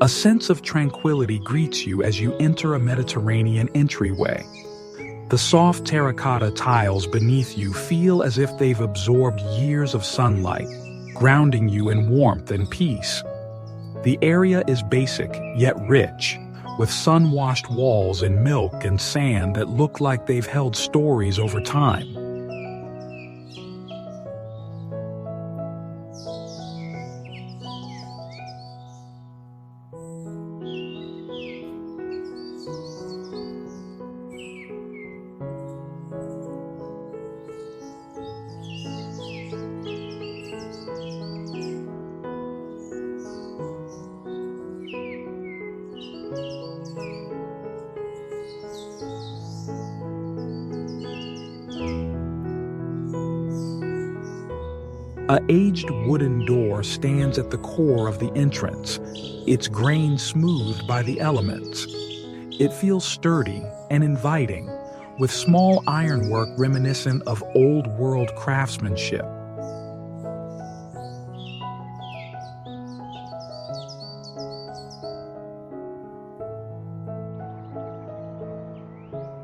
A sense of tranquility greets you as you enter a Mediterranean entryway. The soft terracotta tiles beneath you feel as if they've absorbed years of sunlight, grounding you in warmth and peace. The area is basic, yet rich, with sun-washed walls and milk and sand that look like they've held stories over time. An aged wooden door stands at the core of the entrance, its grain smoothed by the elements. It feels sturdy and inviting, with small ironwork reminiscent of old-world craftsmanship.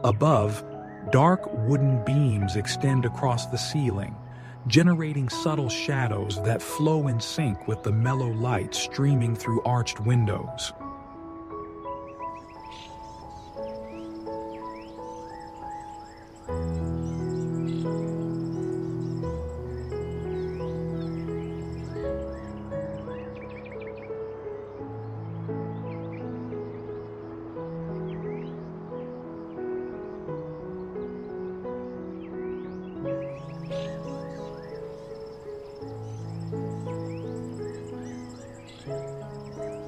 Above, dark wooden beams extend across the ceiling, generating subtle shadows that flow in sync with the mellow light streaming through arched windows.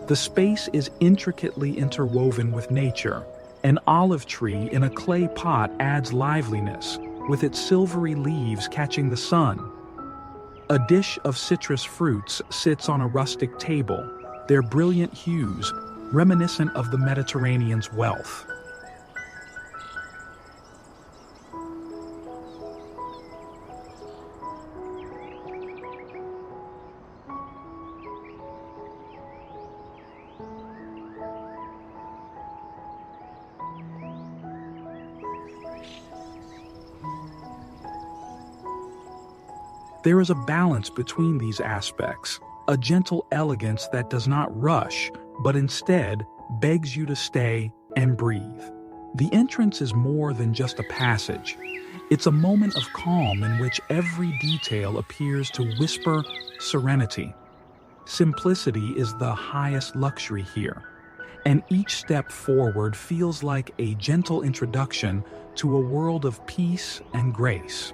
The space is intricately interwoven with nature. An olive tree in a clay pot adds liveliness, with its silvery leaves catching the sun. A dish of citrus fruits sits on a rustic table, their brilliant hues reminiscent of the Mediterranean's wealth. There is a balance between these aspects, a gentle elegance that does not rush, but instead begs you to stay and breathe. The entrance is more than just a passage. It's a moment of calm in which every detail appears to whisper serenity. Simplicity is the highest luxury here, and each step forward feels like a gentle introduction to a world of peace and grace.